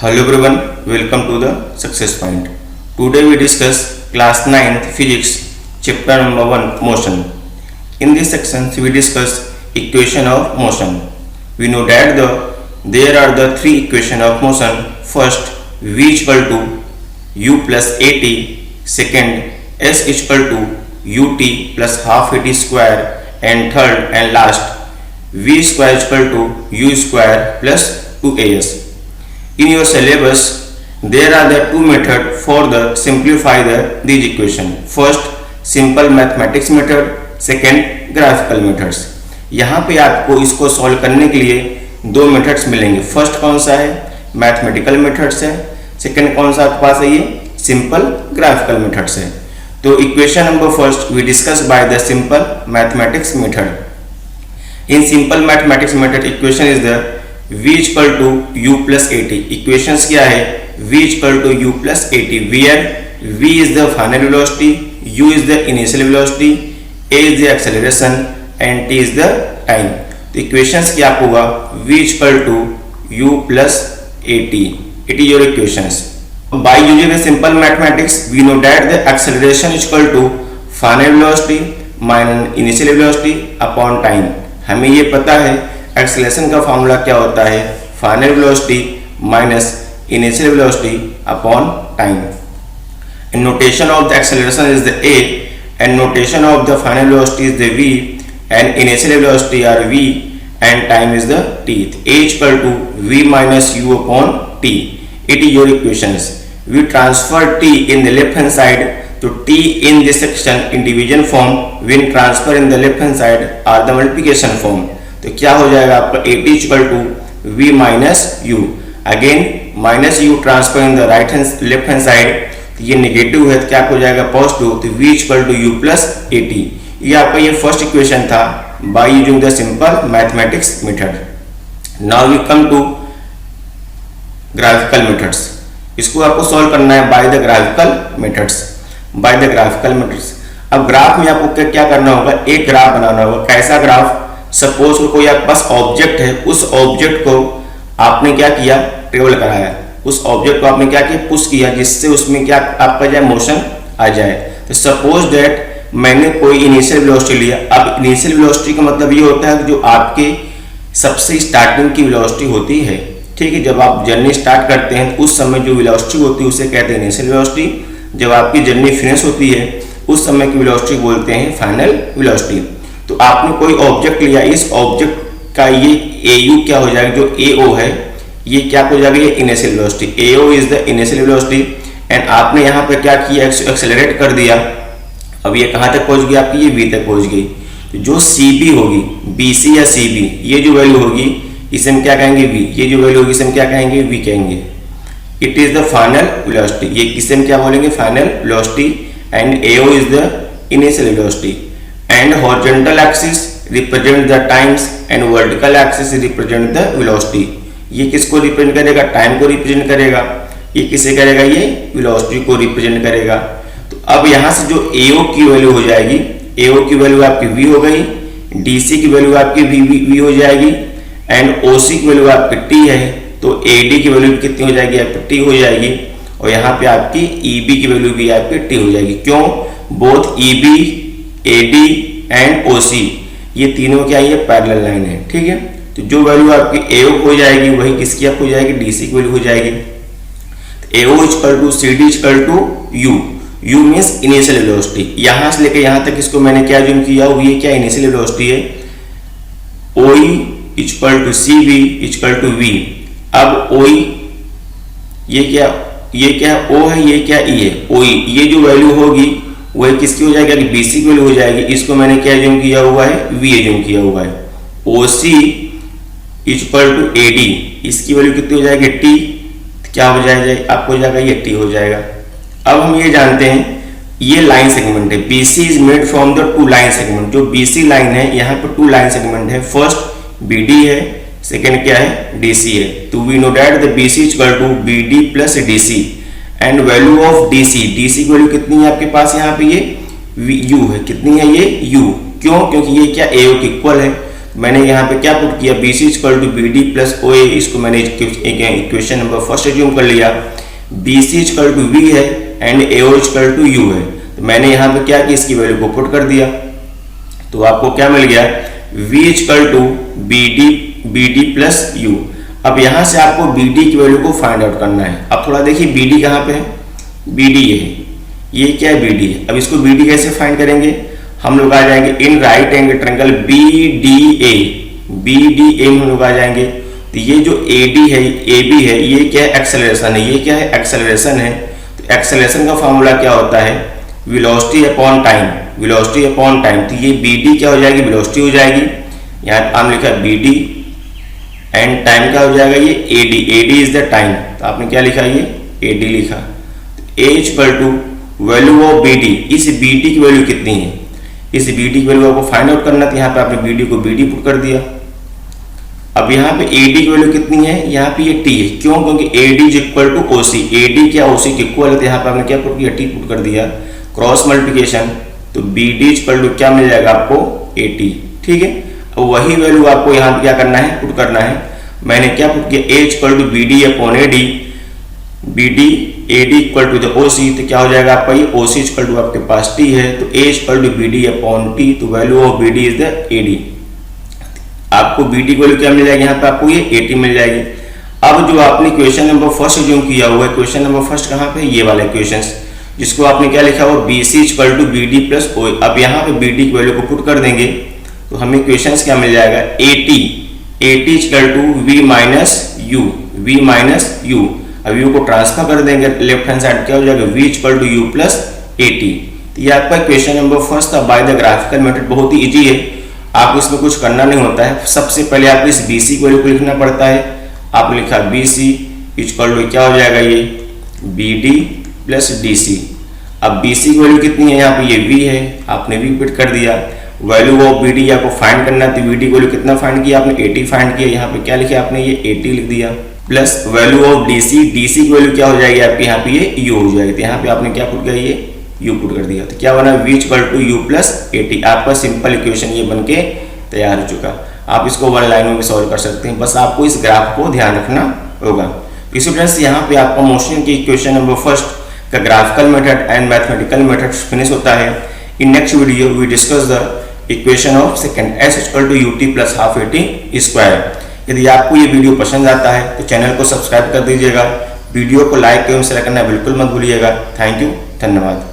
Hello everyone, welcome to the Success Point. Today we discuss class 9th physics chapter number 1 motion. In this section we discuss equation of motion. We know that there are the three equation of motion. First, v equal to u plus at. Second, s equal to ut plus half at square. And third and last, v square equal to u square plus 2as. In your syllabus, there are the two methods for the simplify these equation. First, simple mathematics method. Second, graphical methods. यहाँ पे आपको इसको solve करने के लिए दो methods मिलेंगे. First कौन सा है? मैथमेटिकल मेथड्स है. सेकंड कौन सा आपके पास है? ये सिंपल ग्राफिकल मेथड्स है. तो equation number first we discuss by the simple mathematics method. In simple mathematics method equation is the v equal to u plus at. Equations क्या है? v equal to u plus at, where v is the final velocity, u is the initial velocity, a is the acceleration and t is the time. तो equations क्या होगा? v equal to u plus at. It is your equations. By using the simple mathematics, we know that the acceleration is equal to final velocity minus initial velocity upon time. हमें ये पता है acceleration का formula क्या होता है? Final velocity minus initial velocity upon time. And notation of the acceleration is the a and notation of the final velocity is the v and initial velocity are v and time is the t. a equal to v minus u upon t. It is your equations. We transfer t in the left hand side, तो t in this section in division form, when transfer in the left hand side are the multiplication form. तो क्या हो जाएगा आपका? at equal to v minus U. Again minus U transfer in the right hand left hand side, तो ये negative है तो क्या हो जाएगा? पॉजिटिव. तो v equal to U plus at. ये आपका ये फर्स्ट इक्वेशन था by using the simple mathematics method. Now we come to graphical methods. इसको आपको सॉल्व करना है by the graphical methods. By the graphical methods. अब ग्राफ में आपको क्या करना होगा? एक ग्राफ बनाना होगा. कैसा ग्राफ? सपोज कोई आपके पास ऑब्जेक्ट है, उस ऑब्जेक्ट को आपने क्या किया? ट्रेवल कराया. उस ऑब्जेक्ट को आपने क्या किया? पुश किया, जिससे उसमें क्या आपका जाए? मोशन आ जाए. तो सपोज दैट मैंने कोई इनिशियल वेलोसिटी लिया. अब इनिशियल वेलोसिटी का मतलब ये होता है जो आपके सबसे स्टार्टिंग की वेलोसिटी होती है. ठीक है, जब आप जर्नी स्टार्ट करते हैं उस समय जो वेलोसिटी होती है उसे कहते हैं इनिशियल वेलोसिटी. जब आपकी जर्नी फिनिश होती है उस समय की वेलोसिटी बोलते हैं फाइनल वेलोसिटी. तो आपने कोई ऑब्जेक्ट लिया, इस ऑब्जेक्ट का ये AU क्या हो जाएगा? जो AO है ये क्या हो जाएगा? ये initial velocity. AO is the initial velocity. And आपने यहाँ पे क्या किया? एक्सेलरेट कर दिया. अब ये कहाँ तक पहुँच गई आपकी? ये V तक पहुँच गई. तो जो CB होगी, BC या CB, ये जो वैल्यू होगी इसे हम क्या कहेंगे? V. ये जो वैल्यू होगी इसे हम क्या कहेंगे? V कहेंगे. It is the final velocity. ये किसे हम क्या बोलेंगे? Final velocity. And AO is the initial velocity. And horizontal axis represent the times and vertical axis represent the velocity. ये किसको रिप्रेजेंट करेगा? टाइम को रिप्रेजेंट करेगा. ये किसे करेगा? ये वेलोसिटी को रिप्रेजेंट करेगा. तो अब यहाँ से जो AO की वैल्यू हो जाएगी, AO की वैल्यू आपकी V हो गई, DC की वैल्यू आपकी V हो जाएगी एंड OC की वैल्यू आपकी T है. तो AD की वैल्यू कितनी हो जाएगी? आपकी T हो जाएगी. और यहाँ पे आपकी EB की वैल्यू भी आपकी T हो जाएगी. क्यों? Both EB, AD and OC ये तीनों क्या है? पैरेलल लाइन है. ठीक है, तो जो वैल्यू आपकी AO हो जाएगी वही किसकी आप हो जाएगी? DC की वैल्यू हो जाएगी. AO equal to CD equal to U. U means initial velocity. यहाँ से लेकर यहाँ तक इसको मैंने क्या जूम किया? ये क्या इनिशियल वेलोसिटी है? OE equal to CB equal to V. अब OE ये क्या O है, ये क्या E है? OE ये जो वैल्यू होगी वही किसकी हो जाएगी? BC की वैल्यू हो जाएगी. इसको मैंने क्या जूम किया हुआ है? V जूम किया हुआ है. OC इक्वल टू AD, इसकी वैल्यू कितनी हो जाएगी? T. क्या हो जाएगा? आपको हो जाएगा ये T हो जाएगा. अब हम ये जानते हैं ये लाइन सेगमेंट है. BC is made from the two line segment. जो BC लाइन है यहाँ पर टू लाइन सेगमेंट है. फर्स्ट BD है, सेकेंड क्या है? DC है. तो we know that the BC equal to BD plus DC and value of DC की वैल्यू कितनी है आपके पास? यहाँ पे ये U है. कितनी है ये? U. क्यों? क्योंकि ये क्या AO की इक्वल है. मैंने यहाँ पे क्या पुट किया, BC equal to BD plus OA, इसको मैंने इक्वेशन नंबर फर्स्ट एज्यूम कर लिया। BC इक्वल टू V है and AO equal to U है, तो मैंने यहाँ पे क्या किया, इसकी वैल्यू को पुट कर दिया, तो आपको क्या मिल गया, V equal to BD plus U। अब यहाँ से आपको BD की वैल्यू को फाइंड आउट करना है। अब थोड़ा देखिए BD कहाँ पे है, BD ये क्या है, BD है। अब इसको BD कैसे फाइंड करेंगे, हम लोग आ जाएंगे in right angle triangle BDA में हम लोग आ जाएंगे। तो ये जो AD है, AB है, ये क्या है, एक्सेलरेशन है, ये क्या है, एक्सेलरेशन है। तो एक्सेलरेशन का फॉर्मूला क्या होता है, velocity upon time, velocity upon time. तो ये BD क्या हो जाएगी, वेलोसिटी हो जाएगी, यहाँ नाम लिखा BD एंड टाइम क्या हो जाएगा, ये AD इज द टाइम। तो आपने क्या लिखा, ये AD लिखा। A equal to value of BD, इस BD की वैल्यू कितनी है, इस BD की वैल्यू आपको फाइंड आउट करना था। यहाँ पे आपने BD को BD पुट कर दिया। अब यहाँ पे AD की वैल्यू कितनी है, यहाँ पे ये T है, क्यों, क्योंकि AD is equal to OC, AD क्या OC के इक्वल है, तो यहाँ पे आपने क्या पुट किया, T पुट कर दिया, क्रॉस मल्टीप्लिकेशन, तो BD इक्वल टू क्या मिल जाएगा आपको, AT, ठीक है। अब वही वैल्यू आपको यहाँ पे क्या करना है, पुट करना है। मैंने क्या पुट किया, A equal to BD upon AD, AD equal to the OC, तो क्या हो जाएगा आपका, ये OC इक्वल टू आपके पास T है, तो A equal to BD upon T, तो value of BD is the AD। आपको BD की वैल्यू क्या मिल जाएगी, यहाँ पे आपको ये AT मिल जाएगी। अब जो आपने क्वेश्चन नंबर फर्स्ट एज्यूम किया हुआ है, क्वेश्चन नंबर फर्स्ट कहाँ पे, ये वाले क्वेश्चन, जिसको आपने क्या लिखा हुआ, BC equal to BD plus OA। अब यहाँ पे BD की वैल्यू को पुट कर देंगे, तो हमें क्वेश्चन क्या मिल जाएगा, AT equal to V minus U। अब U को ट्रांसफर कर देंगे लेफ्ट हैंड साइड, क्या हो जाएगा, V equal to U plus AT। तो ये आपका क्वेश्चन नंबर फर्स्ट था बाय द ग्राफिकल मेथड। बहुत ही इजी है, आपको इसमें कुछ करना नहीं होता है। सबसे पहले आपको इस BC की वैल्यू को लिखना पड़ता है। आपने लिखा BC इक्वल टू क्या हो जाएगा, ये BD प्लस DC। अब BC की वैल्यू कितनी है, यहाँ पे ये V है, आपने V पुट कर दिया। वैल्यू ऑफ BD आपको फाइंड करना है, तो BD की वैल्यू कितना फाइंड किया आपने, 80 फाइंड किया। यहाँ पे क्या लिखा आपने, ये 80 लिख दिया, प्लस वैल्यू ऑफ DC की वैल्यू क्या हो जाएगी आपकी, यहाँ पे ये U हो जाएगी। तो यहाँ पे आपने क्या पुट किया, ये U पुट कर दिया, तो क्या बना, V equal to U plus AT। आपका सिंपल इक्वेशन ये बन के तैयार हो चुका। आप इसको वन लाइन में भी सॉल्व कर सकते हैं, बस आपको इस ग्राफ को ध्यान रखना होगा। इसी तरह से यहाँ पे आपका मोशन की इक्वेशन नंबर फर्स्ट का graphical method and mathematical method finish होता है। In next video we discuss the equation of second S equal to UT plus half AT square. यदि आपको ये वीडियो पसंद आता है तो चैनल को सब्सक्राइब कर दीजिएगा, वीडियो को लाइक एवं शेयर करना बिल्कुल मत भूलिएगा। थैंक यू, धन्यवाद।